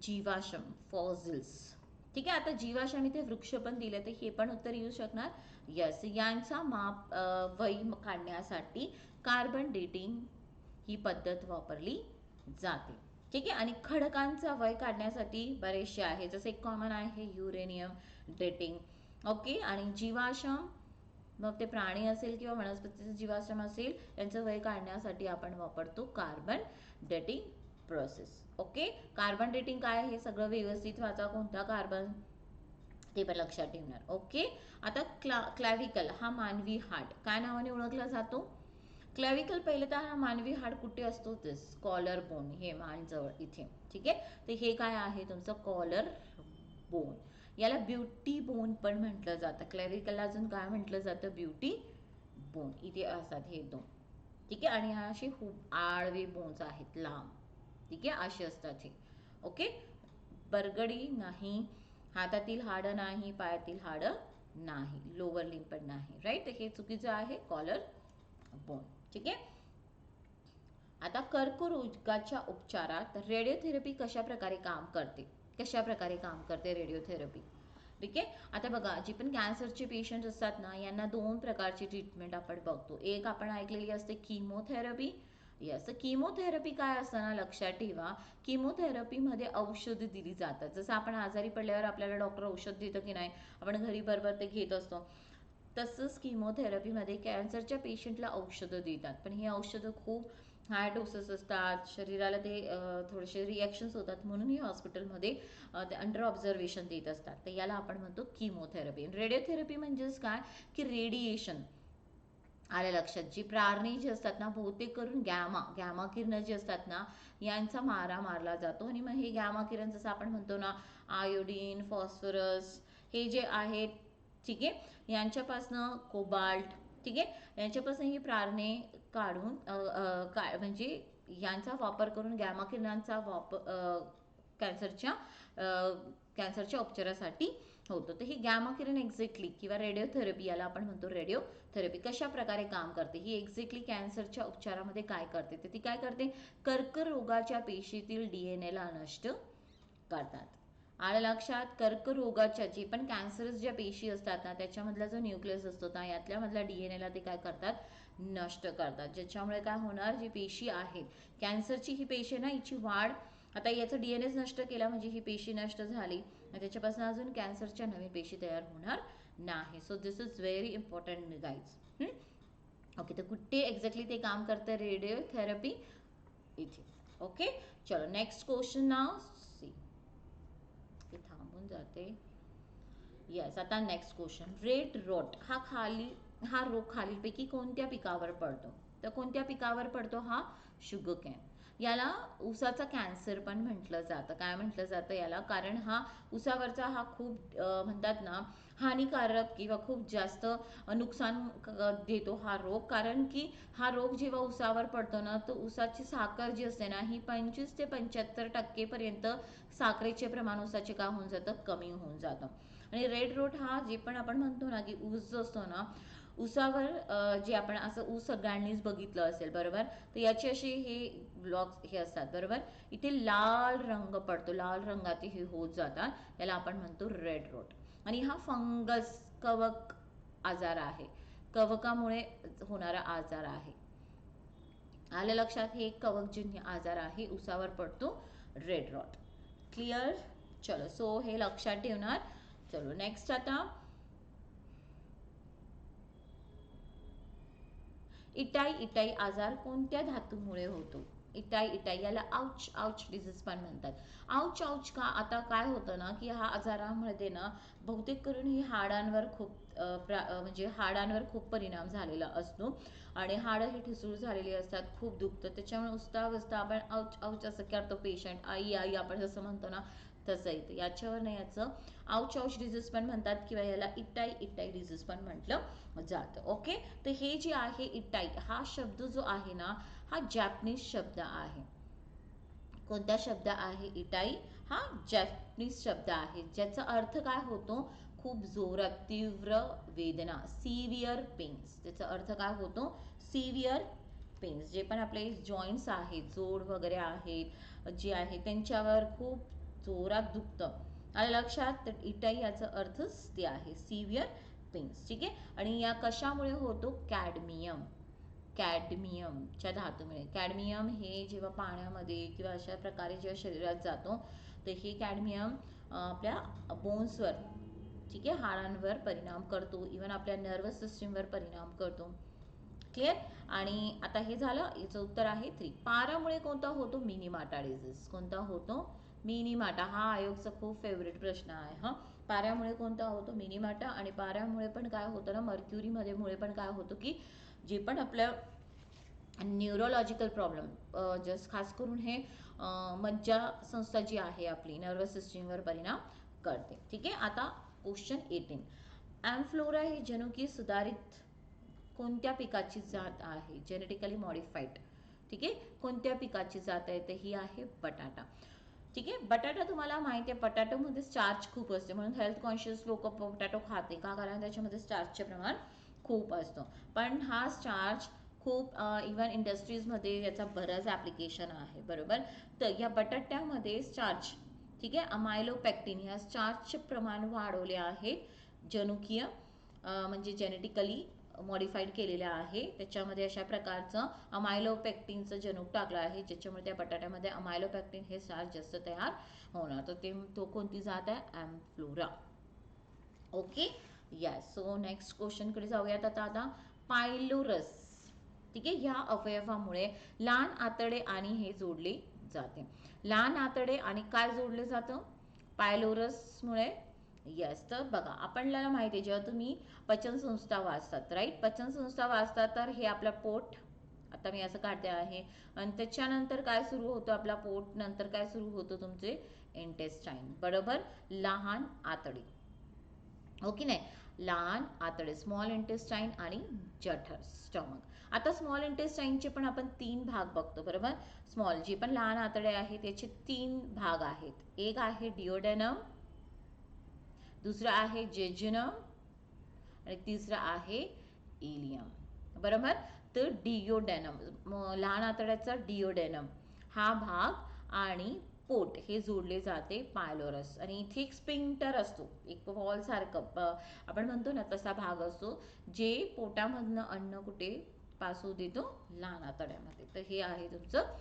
जीवाश्म, फॉसिल्स. ठीक आहे, आता जीवाश्म इथे वृक्ष पण दिले, तर हे पण उत्तर येऊ शकणार. यस, यांचा वय काढण्यासाठी कार्बन डेटिंग ही पद्धत वापरली जाते. ठीक आहे, आणि खडकांचा वय काढण्यासाठी बरेचसे आहे, जसे एक कॉमन आहे युरेनियम डेटिंग. ओके, आणि जीवाश्म, मग ते प्राणी असेल किंवा वनस्पतीचे जीवाश्म असेल, यांचं वय काढण्यासाठी आपण वापरतो carbon dating process. Okay, carbon dating काय, हे सगळं व्यवस्थित वाचा, कोणता कार्बन ते पण लक्षात ठेवणार. ओके. आता क्लॅव्हिकल हा मानवी हाड काय नावाने ओळखला जातो? क्लॅव्हिकल पहिले तर हा मानवी हाड कुठे असतो, दिस कॉलर बोन, हे मानजवळ इथे. ठीक आहे, तर हे काय आहे तुमचं कॉलर बोन. याला ब्युटी बोन पण म्हटलं जातं. क्लॅव्हिकलला अजून काय म्हटलं जातं, ब्युटी बोन. इथे असतात हे दोन. ठीक आहे, आणि हा असे खूप आडवे बोन्स आहेत, लांब. ठीक आहे, असे असतात हे. ओके, बरगडी नाही, हातातील हाडं नाही, पायातील हाडं नाही, लोअर लिंब पण नाही, राईट. हे चुकीचं आहे, कॉलर बोन. ठीक आहे. आता कर्करोगाच्या उपचारात रेडिओथेरपी कशा प्रकारे काम करते? कशा प्रकारे काम करते रेडिओथेरपी? ठीक आहे, आता बघा, जी पण कॅन्सरचे पेशंट असतात ना, यांना दोन प्रकारची ट्रीटमेंट आपण बघतो. एक आपण ऐकलेली असते किमोथेरपी. यस, किमोथेरपी काय असतं ना, लक्षात ठेवा, किमोथेरपीमध्ये औषधं दिली जातात. जसं आपण आजारी पडल्यावर आपल्याला डॉक्टर औषध देतं की नाही, आपण घरी बरोबर ते घेत असतो, तसंच किमोथेरपीमध्ये कॅन्सरच्या पेशंटला औषधं देतात. पण ही औषधं खूप हाय डोसेस असतात, शरीराला ते थोडेसे रिॲक्शन्स होतात, म्हणून ही हॉस्पिटलमध्ये ते अंडर ऑब्झर्वेशन देत असतात. तर याला आपण म्हणतो किमोथेरपी. रेडिओथेरपी म्हणजेच काय की रेडिएशन. आल्या लक्षात, जी प्रारणी जी असतात ना, बहुतेक करून गॅमा किरण जी असतात ना, यांचा मारा मारला जातो. आणि मग हे गॅमा किरण जसं आपण म्हणतो ना, आयोडीन, फॉस्फरस, हे जे आहेत, ठीक आहे, यांच्यापासनं कोबाल्ट, ठीक आहे, यांच्यापासून ही प्रारणे काढून म्हणजे यांचा वापर करून गॅमा किरणांचा वापर कॅन्सरच्या उपचारासाठी होतो. तर ही गॅमा किरण एक्झॅक्टली किंवा रेडिओथेरपी, याला आपण म्हणतो रेडिओथेरपी, कशा प्रकारे काम करते? ही एक्झॅक्टली कॅन्सरच्या उपचारामध्ये काय करते? तर ती काय करते, कर्करोगाच्या पेशीतील DNA ला नष्ट करतात. आलं लक्षात? कर्करोगाच्या जे पण कॅन्सरस ज्या पेशी असतात ना, त्याच्यामधला जो न्यूक्लियस असतो ना, यातल्या मधल्या DNA ला ते काय करतात, नष्ट करतात. ज्याच्यामुळे काय होणार, जी पेशी आहेत कॅन्सरची, ही पेशी ना, हिची वाढ, आता याचं DNA नष्ट केला म्हणजे ही पेशी नष्ट झाली, त्याच्यापासून अजून कॅन्सरच्या नवीन पेशी तयार होणार नाही. So this is very important guys. Okay, तर कुठे एक्झॅक्टली ते काम करतं रेडिओथेरपी? इथे. ओके, चलो नेक्स्ट क्वेश्चन नाव सी. हे थांबून जाते. येस, आता नेक्स्ट क्वेश्चन. रेड रोट हा रोग खालीलपैकी कोणत्या पिकावर पडतो? तर कोणत्या पिकावर पडतो हा? Sugar can. याला ऊसाचा कॅन्सर पण म्हटलं जातं. काय म्हटलं जातं याला? कारण हा ऊसावरचा हा खूप म्हणतात ना हानिकारक किंवा खूप जास्त नुकसान देतो हा रोग. कारण की हा रोग जेव्हा ऊसावर पडतो ना, तर ऊसाची साखर जी असते ना ही 25 ते 75% पर्यंत साखरेचे प्रमाण ऊसाचे काय होऊन जातं? कमी होऊन जातं. आणि रेड रोट हा जे पण आपण म्हणतो ना की ऊस जो असतो ना, ऊसावर जे आपण असं ऊस सगळ्यांनीच बघितलं असेल बरोबर, तर याचे असे हे ब्लॉक्स हे असतात बरोबर, इथे लाल रंग पडतो, लाल रंगाचे हे होत जातात, याला आपण म्हणतो रेड रोट. आणि हा फंगस कवक आजार आहे, कवकामुळे होणारा आजार आहे. आलं लक्षात? हे एक कवकजन्य आजार आहे, ऊसावर पडतो रेड रॉट. क्लिअर? चलो, सो हे लक्षात ठेवणार. चलो नेक्स्ट आता इटाई आजार कोणत्या धातूमुळे होतो? इटाई याला आउच आउच डिझीज पण म्हणतात. आउच आउच का? आता काय होतं ना की हा आजारामध्ये ना बहुतेक करून ही हाडांवर खूप म्हणजे हाडांवर खूप परिणाम झालेला असतो आणि हाडं ही ठिसूळ झालेली असतात, खूप दुखतं, त्याच्यामुळे उस्ता आपण आउच आउच असं करतो. पेशंट आई आई आपण जसं म्हणतो ना तसं इथे याच्यावर नाही, याचं आउच आउच डिझीज पण म्हणतात किंवा याला इटाई डिझीज पण म्हटलं जातं. ओके, तर हे जे आहे इटाई हा शब्द जो आहे ना हा जॅपनीज शब्द आहे. कोणता शब्द आहे? इटाई हा जॅपनीज शब्द आहे, ज्याचा अर्थ काय होतो? खूप जोरात, तीव्र वेदना, सिव्हिअर पेन्स. त्याचा अर्थ काय होतो? Severe pains. जे पण आपले जॉईंट्स आहेत, जोड वगैरे आहेत जे आहे त्यांच्यावर खूप जोरात दुखतं. आलं लक्षात? तर इटाई याचा अर्थच ते आहे, सिव्हिअर पेन्स. ठीक आहे, आणि या कशामुळे होतो? कॅडमियमच्या धातूमुळे. कॅडमियम हे जेव्हा पाण्यामध्ये किंवा अशा प्रकारे जेव्हा शरीरात जातो तर हे कॅडमियम आपल्या बोन्सवर, ठीक आहे, हाडांवर परिणाम करतो, इवन आपल्या नर्वस सिस्टीमवर परिणाम करतो. क्लिअर? आणि आता हे झालं, याचं उत्तर आहे 3. पारामुळे कोणता होतो? मिनीमाटा डिझीज. कोणता होतो? मिनीमाटा. हा आयोगचा खूप फेवरेट प्रश्न आहे. हा, पाऱ्यामुळे कोणता होतो? मिनीमाटा. आणि पाऱ्यामुळे पण काय होतं ना, मर्क्युरीमध्ये मुळे पण काय होतं की जे पण आपल्या न्यूरोलॉजिकल प्रॉब्लेम, जस्ट खास करून हे मज्जा संस्था जी आहे आपली नर्वस सिस्टीमवर परिणाम करते. ठीक आहे, आता क्वेश्चन 18. ॲम्फ्लोरा ही जनुकीय सुधारित कोणत्या पिकाची जात आहे? Genetically modified. ठीक आहे, कोणत्या पिकाची जात आहे? तर ही आहे बटाटा. ठीक आहे, बटाटा तुम्हाला माहिती आहे बटाट्यामध्ये स्टार्च खूप असते, म्हणून हेल्थ कॉन्शियस लोक बटाटो खाते का? कारण त्याच्यामध्ये स्टार्चचे प्रमाण खूप असतं. पण हा स्टार्च खूप इवन इंडस्ट्रीजमध्ये याचा बरंच ॲप्लिकेशन आहे बरोबर. तर या बटाट्यामध्ये स्टार्च, ठीक आहे, अमायलोपॅक्टिन ह्या स्टार्चचे प्रमाण वाढवले आहेत जनुकीय म्हणजे जेनेटिकली मॉडिफाईड केलेलं आहे. त्याच्यामध्ये अशा प्रकारचं अमायलोपॅक्टिनचं जनुक टाकलं आहे ज्याच्यामुळे त्या बटाट्यामध्ये अमायलोपॅक्टिन हे स्टार्च जास्त तयार होणार. तर तो कोणती जात आहे? ॲम्फ्लोरा. Okay, yes. सो नेक्स्ट क्वेश्चनकडे जाऊयात आता. पायलोरस, ठीक आहे, ह्या अवयवामुळे लहान आतडे आणि हे जोडले जाते. लहान आतडे आणि काय जोडले जातं? पायलोरसमुळे. येस, तर बघा आपल्याला माहिती आहे जेव्हा तुम्ही पचनसंस्था वाचतात, राईट, पचनसंस्था वाचतात तर हे आपलं पोट, आता मी असं काढते आहे, आणि त्याच्यानंतर काय सुरू होतं? आपला पोट नंतर काय सुरू होतं? तुमचे इंटेस्टाईन बरोबर, लहान आतडे. ओके नाही, लहान आतडे स्मॉल इंटेस्टाईन आणि जठर स्टमक. आता स्मॉल इंटेस्टाईनचे पण आपण 3 भाग बघतो बरोबर. स्मॉल जे पण लहान आतडे आहेत त्याचे 3 भाग आहेत. एक आहे डिओडेनम, दुसरा आहे जेजुनम आणि तिसरा आहे इलियम बरोबर. तर डिओडेनम, लहान आतड्याचा डिओडेनम हा भाग आणि पोट हे जोडले जाते पायलोरस. आणि इथे एक स्पिंक्टर असतो, एक वॉल सारखं आपण म्हणतो ना तसा भाग असतो जे पोटामधनं अन्न कुठे पास होऊ देतो? लहान आतड्यामध्ये. तर हे आहे तुमचं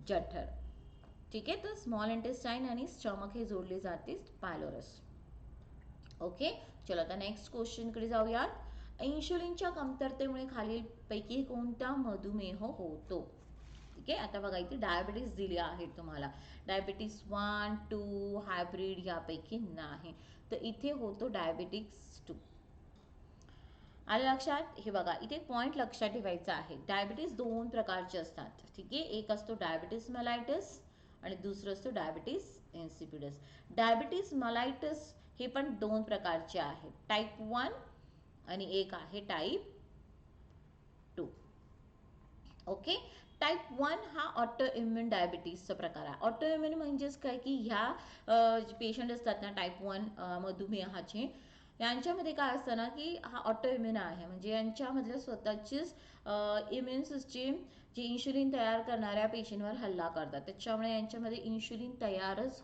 जठर. ठीक आहे, तर स्मॉल इंटेस्टाईन आणि स्टमक हे जोडले जाते पायलोरस. ओके, चलो आता नेक्स्ट क्वेश्चनकडे जाऊयात. इन्शुलिनच्या कमतरतेमुळे खालीलपैकी कोणता मधुमेह होतो? ठीक आहे. आता बघा इथे डायबिटीज दिली आहे तुम्हाला, डायबिटीज 1, 2 हायब्रिड यापैकी नाही, तर इथे होतो डायबिटीज 2. आलं लक्षात. हे बघा इथे पॉइंट लक्षात ठेवायचा आहे, डायबिटीज 2 प्रकारचे असतात, ठीक आहे. एक असतो डायबिटीज मेलाइटस आणि दुसरं असतो डायबिटीज इन्सिपिडस. डायबिटीज मेलाइटस हे पण 2 प्रकारचे आहेत, टाईप 1 आणि एक आहे टाईप 2. ओके. टाईप 1 हा ऑटो इम्युन डायबिटीजचा प्रकार आहे. ऑटो इम्युन म्हणजेच काय की ह्या पेशंट असतात ना टाईप 1 मधुमेहाचे, यांच्यामध्ये काय असतं ना की हा ऑटो इम्युन आहे, म्हणजे यांच्यामधल्या स्वतःचीच इम्युन सिस्टीम जी इन्शुलिन तयार करणाऱ्या पेशींवर हल्ला करतात, त्याच्यामुळे यांच्यामध्ये इन्शुलिन तयारच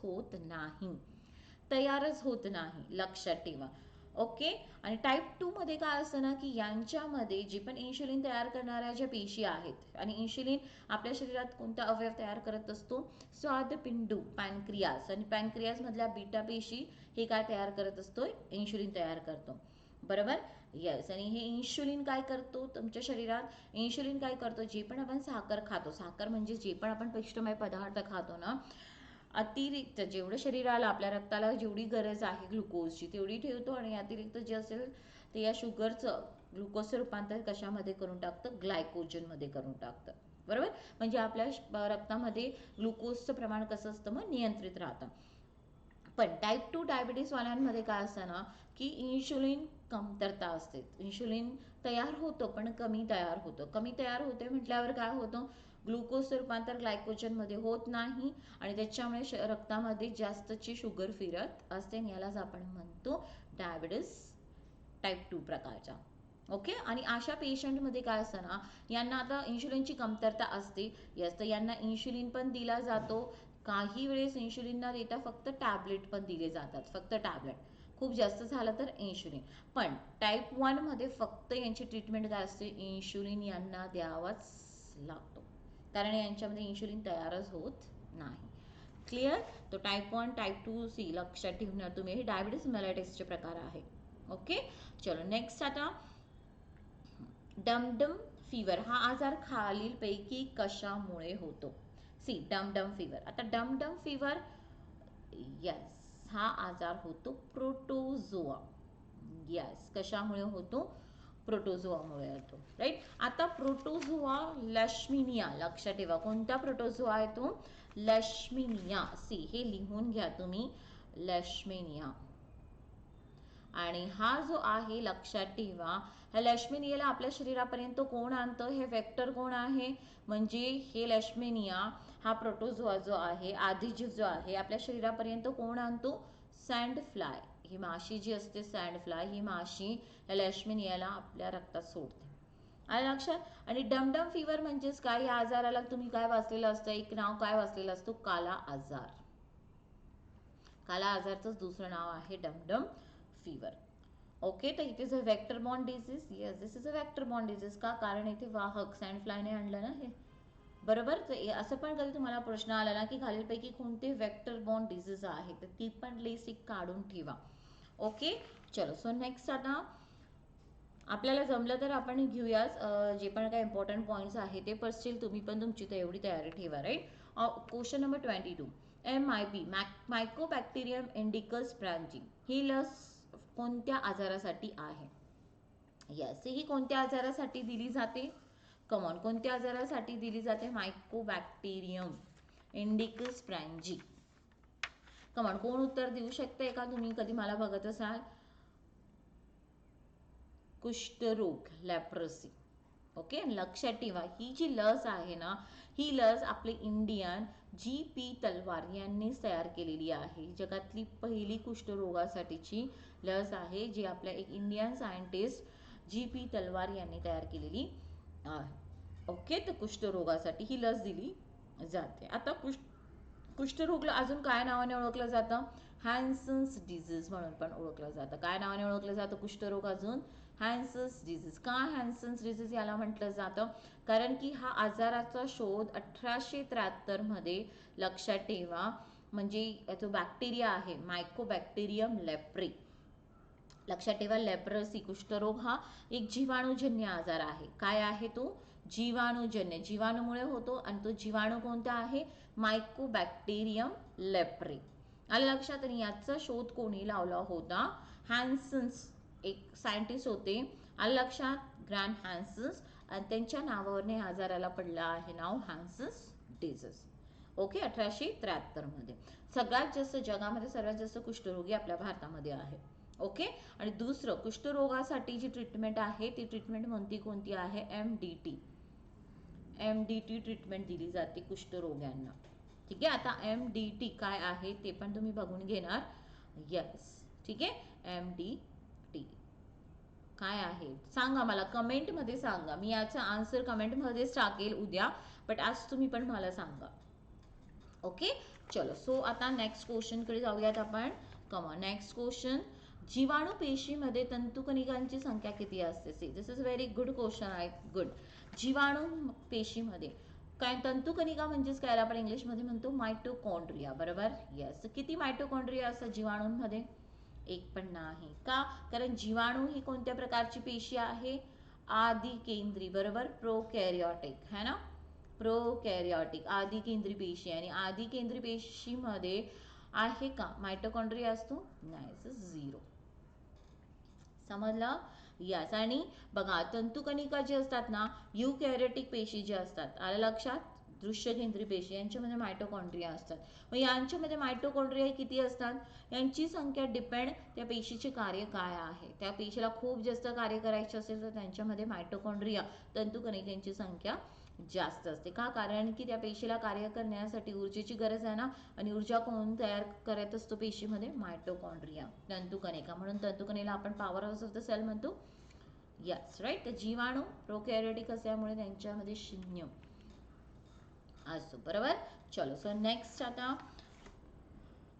होत नाही, लक्षात ठेवा. ओके. आणि टाईप 2 मध्ये काय असतं ना की यांच्यामध्ये जे पण इन्शुलिन तयार करणाऱ्या ज्या पेशी आहेत, आणि इन्शुलिन आपल्या शरीरात कोणता अवयव तयार करत असतो, स्वादपिंडू पॅनक्रियास, आणि पॅनक्रियास मधल्या बीटा पेशी हे काय तयार करत असतोय, इन्शुलिन तयार करतो, बरोबर. येस. आणि हे इन्शुलिन काय करतो तुमच्या शरीरात, इन्शुलिन काय करतो, जे पण आपण साखर खातो, साखर म्हणजे जे पण आपण पिष्टमय पदार्थ खातो ना, अतिरिक्त जेवढं शरीराला आपल्या रक्ताला जेवढी गरज आहे ग्लुकोजची तेवढी ठेवतो, आणि अतिरिक्त जे असेल ते या शुगरचं ग्लुकोजचं रूपांतर कशामध्ये करून टाकतं, ग्लायकोजनमध्ये करून टाकतं, बरोबर. म्हणजे आपल्या रक्तामध्ये ग्लुकोजचं प्रमाण कसं असतं, मग नियंत्रित राहतं. पण टाईप 2 डायबिटीसवाल्यांमध्ये काय असतं ना की इन्शुलिन कमतरता असते, इन्शुलिन तयार होतो पण कमी तयार होते म्हटल्यावर काय होतं, ग्लुकोजचं रूपांतर ग्लायकोजनमध्ये होत नाही, आणि त्याच्यामुळे रक्तामध्ये जास्तची शुगर फिरत असते, यालाच आपण म्हणतो डायबिटीस टाईप 2 प्रकारचा. ओके. आणि अशा पेशंटमध्ये काय असतं ना, यांना आता इन्शुलिनची कमतरता असते, तर यांना इन्शुलिन पण दिला जातो, काही वेळेस इन्शुलिन न देता फक्त टॅबलेट पण दिले जातात, फक्त टॅबलेट, खूप जास्त झालं तर इन्शुलिन. पण टाईप 1 मध्ये फक्त यांची ट्रीटमेंट काय असते, इन्शुलिन यांना द्यावाच लागतो, कारण यांच्यामध्ये इन्शुलिन तयारच होत नाही. क्लिअर. तो टाईप 1 टाईप 2 सी लक्षात ठेवणार तुम्ही, हे डायबिटीज मेलाइटिसचे प्रकार आहे. ओके. चलो नेक्स्ट. आता डमडम फीवर हा आजार खालीलपैकी कशामुळे होतो, सी डमडम फीवर. आता डमडम फीवर, यस, हा आजार होतो प्रोटोझोआ, यस, कशामुळे होतो, प्रोटोझोआमुळे होतो, राईट. आता प्रोटोझोआ लॅशमिनिया, लक्षात ठेवा कोणता प्रोटोझोआ आहे तो, लॅशमिनिया. सी हे लिहून घ्या तुम्ही, लॅशमिनिया. आणि हा जो आहे लक्षात ठेवा, ह्या लॅशमिनियाला आपल्या शरीरापर्यंत कोण आणतं, हे वेक्टर कोण आहे, म्हणजे हे लॅशमिनिया हा प्रोटोझोआ जो आहे, आधी जो आहे आपल्या शरीरापर्यंत कोण आणतो, सँड फ्लाय, ही माशी जी असते सँड फ्लाय, ही माशी या लॅशमिनियाला आपल्या रक्तात सोडते. आलं लक्षात. आणि डमडम फीवर म्हणजेच काय, या आजाराला तुम्ही काय वाचलेलं असतं, एक नाव काय वाचलेलं असतो, काला आजार. काला आजारचं दुसरं नाव आहे डमडम फीवर. ओके. तर it is a vector borne disease, yes this is a vector borne disease. का, कारण इथे वाहक सँड फ्लायने आणलं ना हे, बरोबर. तर असं पण कधी तुम्हाला प्रश्न आला ना की खालीलपैकी कोणते वेक्टर बॉर्न डिसीज आहे, तर ती पण लेसिक काढून ठेवा. ओके. चलो सो नेक्स्ट. आता आपल्याला जमलं तर आपण घेऊयाच जे पण काही इम्पॉर्टंट पॉईंट्स आहे ते, पण स्टील तुम्ही पण तुमची एवढी तयारी ठेवा, right. Question number 22, MIB mycobacterium indicus ब्रांचिंग ही लस कोणत्या आजारासाठी आहे, यस, ही कोणत्या आजारासाठी दिली जाते, कमॉन, कोणत्या आजारासाठी दिली जाते, मायकोबॅक्टेरियम इंडिकस ब्रांची. कमॉन, कोण उत्तर देऊ शकते का तुम्ही, कधी मला बघत असाल, कुष्ठरोग, लेप्रोसी. ओके. लक्षात ठेवा ही जी लस आहे ना, ही लस आपले इंडियन GP तलवार यांनीच तयार केलेली आहे, जगातली पहिली कुष्ठरोगासाठीची लस आहे, जी आपल्या एक इंडियन सायंटिस्ट GP तलवार यांनी तयार केलेली आहे. ओके. तर कुष्ठरोगासाठी ही लस दिली जाते. आता कुष्ठरोगला अजून काय नावाने ओळखलं जातं, हॅन्सन्स डिझीज म्हणून पण ओळखलं जातं. काय नावाने ओळखलं जातं कुष्ठरोग अजून, हॅन्सन्स डिझीज. का हॅन्सन्स डिझीज याला म्हटलं जातं, कारण की हा आजाराचा शोध 1873 मध्ये, लक्षात ठेवा, म्हणजे जो बॅक्टेरिया आहे मायकोबॅक्टेरियम लेप्रे, लक्षात ठेवा, लेप्रोसी कुष्ठरोग हा एक जीवाणूजन्य आजार आहे. काय आहे तो, जीवाणूजन्य, जीवाणूमुळे होतो आणि तो जीवाणू कोणता आहे? Mycobacterium leprae. आलं लक्षात? आणि याचा शोध कोणी लावला होता? हॅन्सन्स, एक सायंटिस्ट होते. आलं लक्षात? ग्रँड हॅन्सन्स. आणि त्यांच्या नावावरने आजाराला पडलं आहे नाव हॅन्सन्स डिझीज. ओके, 1873 मध्ये. सगळ्यात जास्त जगामध्ये सर्वात जास्त कुष्ठरोगी आपल्या भारतामध्ये आहे. ओके, आणि दुसरं कुष्ठरोगासाठी जी ट्रीटमेंट आहे ती ट्रीटमेंट कोणती आहे? MDT. MDT ट्रीटमेंट दिली जाते कुष्ठरोग्यांना. ठीक आहे, आता MDT काय आहे ते पण तुम्ही बघून घेणार. यस, ठीक आहे. MDT काय आहे सांगा मला, कमेंटमध्ये सांगा. मी याचा आन्सर कमेंटमध्येच टाकेल उद्या, बट आज तुम्ही पण मला सांगा. ओके, चलो. सो आता नेक्स्ट क्वेश्चनकडे जाऊयात आपण. Come on, next question. जीवाणू पेशीमध्ये तंतुकणिकांची संख्या किती असते? See, this is very good question आहे. गुड. जीवाणू पेशीमध्ये काय तंतुकणिका म्हणजेच काय आपण इंग्लिशमध्ये म्हणतो मायटोकॉन्ड्रिया, बरोबर? येस. किती मायटोकॉन्ड्रिया असतात जीवाणूंमध्ये? एक पण नाही. का? कारण जीवाणू ही कोणत्या प्रकारची पेशी आहे? आदिकेंद्री, बरोबर? प्रोकॅरियोटिक है ना, प्रोकॅरियोटिक आदिकेंद्री पेशी. आणि आदिकेंद्री पेशीमध्ये आहे का मायटोकॉन्ड्रिया असतो? नाही, झिरो. समजलं? यस. आणि बघा तंतुकणिका जे असतात ना, युकॅरियोटिक पेशी जे असतात, आलं लक्षात? दृश्यकेंद्री पेशी, यांच्यामध्ये मायटोकॉन्ड्रिया असतात. मग यांच्यामध्ये मायटोकॉन्ड्रिया किती असतात? यांची संख्या डिपेंड त्या पेशीचे कार्य काय आहे. त्या पेशीला खूप जास्त कार्य करायचे असेल तर त्यांच्यामध्ये मायटोकॉन्ड्रिया तंतुकणिकांची संख्या जास्त असते. का? कारण की त्या पेशीला कार्य करण्यासाठी ऊर्जेची गरज आहे ना, आणि ऊर्जा कोण तयार करत असतो पेशीमध्ये? मायटोकॉन्ड्रिया, तंतुकणिका. म्हणून तंतुकणिकेला आपण power house of the cell म्हणतो. Yes, right. तर जीवाणू प्रोकॅरियोटिक असल्यामुळे त्यांच्यामध्ये शून्य असतो, बरोबर? चलो, सो नेक्स्ट आता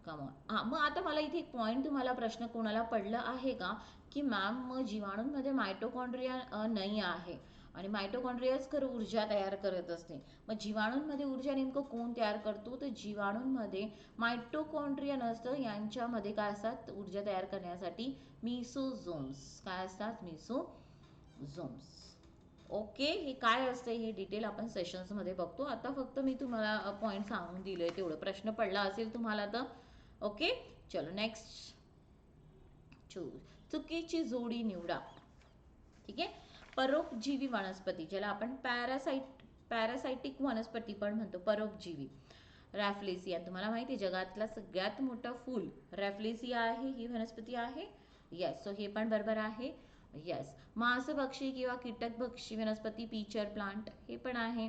कमॉन. हां, मग आता मला इथे एक पॉईंट, तुम्हाला प्रश्न कोणाला पडलं आहे का की मॅम मग जीवाणूंमध्ये मायटोकॉन्ड्रिया नाही आहे आणि मायटोकॉन्ड्रियाच खरं ऊर्जा तयार करत असते, मग जीवाणूंमध्ये ऊर्जा नेमकं कोण तयार करतो? तर जीवाणूंमध्ये मायटोकॉन्ड्रिया नसतं, यांच्यामध्ये काय असतात ऊर्जा तयार करण्यासाठी? मिसोझोम्स. काय असतात? मिसोझोम्स. ओके, हे काय असते हे डिटेल आपण सेशन्समध्ये बघतो. आता फक्त मी तुम्हाला पॉईंट सांगून दिले तेवढं. प्रश्न पडला असेल तुम्हाला तर. ओके, चलो नेक्स्ट. चुकीची जोडी निवडा. ठीक आहे. परोपजीवी वनस्पती, ज्याला आपण पॅरासाइटिक वनस्पती पण म्हणतो, परोपजीवी. रॅफ्लेसिया, तुम्हाला माहिती आहे जगातला सगळ्यात मोठा फूल रॅफ्लेसिया आहे, ही वनस्पती आहे. येस, सो हे पण बरोबर आहे. येस. मांसभक्षी किंवा कीटकभक्षी वनस्पती, पीचर प्लांट, हे पण आहे.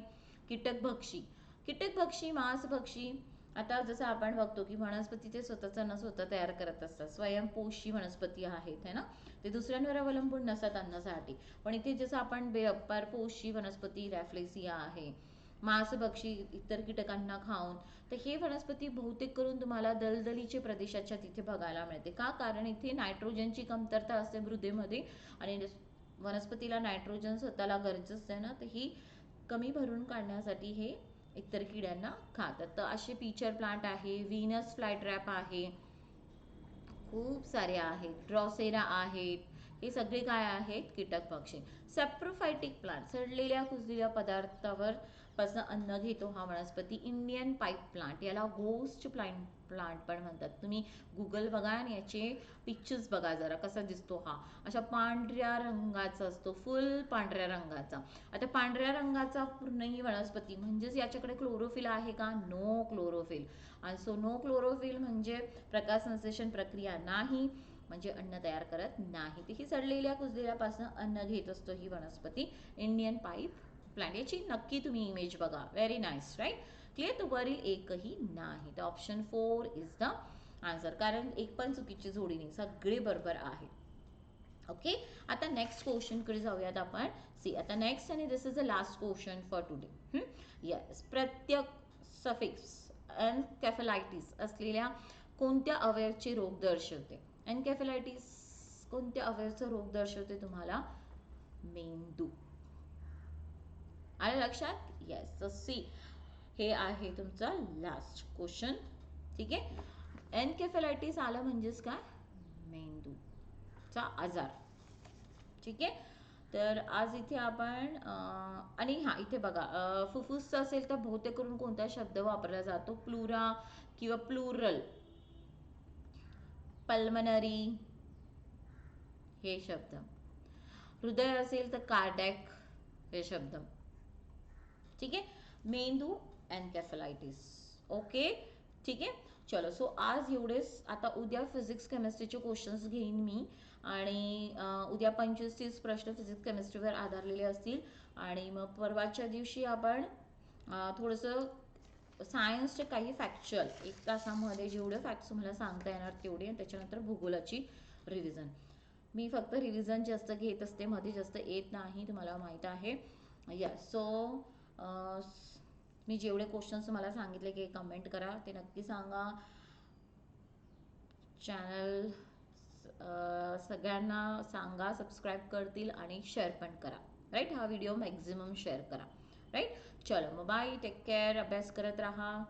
कीटकभक्षी मांसभक्षी. आता जसं आपण बघतो की वनस्पती ते स्वतःचं अन्न स्वतः तयार करत असतात, स्वयंपोषी वनस्पती आहेत है ना, ते दुसऱ्यांवर अवलंबून नसतात अन्नासाठी. पण इथे जसं आपण परपोषी वनस्पती रॅफ्लेसिया आहे, मांसभक्षी इतर कीटकांना खाऊन, तर हे वनस्पती बहुतेक करून तुम्हाला दलदलीचे प्रदेशाच्या तिथे बघायला मिळते. का? कारण इथे नायट्रोजनची कमतरता असते मृदेमध्ये आणि वनस्पतीला नायट्रोजन स्वतःला गरज असते ना, तर ही कमी भरून काढण्यासाठी हे इतर किड्यांना खातात. तर असे पीचर प्लांट आहे, व्हीनस फ्लायट्रॅप आहे, खूप सारे आहेत, ड्रॉसेरा आहेत. हे सगळे काय आहेत? कीटक पक्षी. सॅप्रोफायटिक प्लांट, सडलेल्या कुजलेल्या पदार्थावर पासून अन्न घेतो हा वनस्पती. इंडियन पाईप प्लांट, याला घोस्ट प्लांट पण म्हणतात. तुम्ही गुगल बघा आणि याचे पिक्चर्स बघा जरा, कसा दिसतो हा. अशा पांढऱ्या रंगाचा असतो, फुल पांढऱ्या रंगाचा. आता पांढऱ्या रंगाचा पूर्ण ही वनस्पती म्हणजेच याच्याकडे क्लोरोफिल आहे का? No chlorophyll. आणि सो नो क्लोरोफिल म्हणजे प्रकाश संश्लेषण प्रक्रिया नाही, म्हणजे अन्न तयार करत नाही. ती सडलेल्या कुजलेल्यापासून अन्न घेत असतो ही वनस्पती, इंडियन पाईप प्लांट. याची नक्की तुम्ही इमेज बघा. Very nice, right? क्लिअर? तर वरील एकही नाही, तर ऑप्शन 4 इज द आन्सर. कारण एक पण चुकीची जोडी नाही, सगळे बरोबर आहे. ओके, आता नेक्स्ट क्वेश्चनकडे जाऊयात आपण. सी, आता नेक्स्ट आणि this is the last question for today. Yes. प्रत्येक सफिक्स एन्केफेलायटिस असलेल्या कोणत्या अवयवाचे रोग दर्शवते? एन्केफेलायटिस कोणत्या अवयवाचा रोग दर्शवते तुम्हाला? मेंदू. आलं लक्षात? येस. तर सी, हे आहे तुमचा लास्ट क्वेश्चन. ठीक आहे. एन्केफेलायटिस आलं म्हणजेच काय? मेंदूचा आजार. ठीक आहे. तर आज इथे आपण आणि हां इथे बघा फुफ्फुस असेल तर बहुतेक करून कोणता शब्द वापरला जातो? प्लुरा किंवा प्लुरल, पल्मनरी हे शब्द. हृदय असेल तर कार्डॅक हे शब्द. ठीक आहे. मेंदू एन्केफलायटिस. ओके. ठीक आहे. चलो सो आज एवढेच. आता उद्या फिजिक्स केमिस्ट्रीचे क्वेश्चन्स घेईन मी आणि उद्या 25-30 प्रश्न फिजिक्स केमिस्ट्रीवर आधारलेले असतील आणि मग परवाच्या दिवशी आपण थोडंसं सायन्सचे काही फॅक्च्युअल 1 तासामध्ये जेवढे फॅक्ट्स तुम्हाला सांगता येणार तेवढे आणि त्याच्यानंतर भूगोलाची रिव्हिजन. मी फक्त रिव्हिजन जास्त घेत असते, मध्ये जास्त येत नाही, तुम्हाला माहीत आहे. यस. सो मी जेवढे क्वेश्चन्स तुम्हाला सांगितले की कमेंट करा, ते नक्की सांगा. चॅनल सगळ्यांना सांगा, सबस्क्राईब करतील आणि शेअर पण करा. राईट. हा व्हिडिओ मॅक्झिमम शेअर करा. राईट. चलो मग बाय, टेक केअर, अभ्यास करत राहा.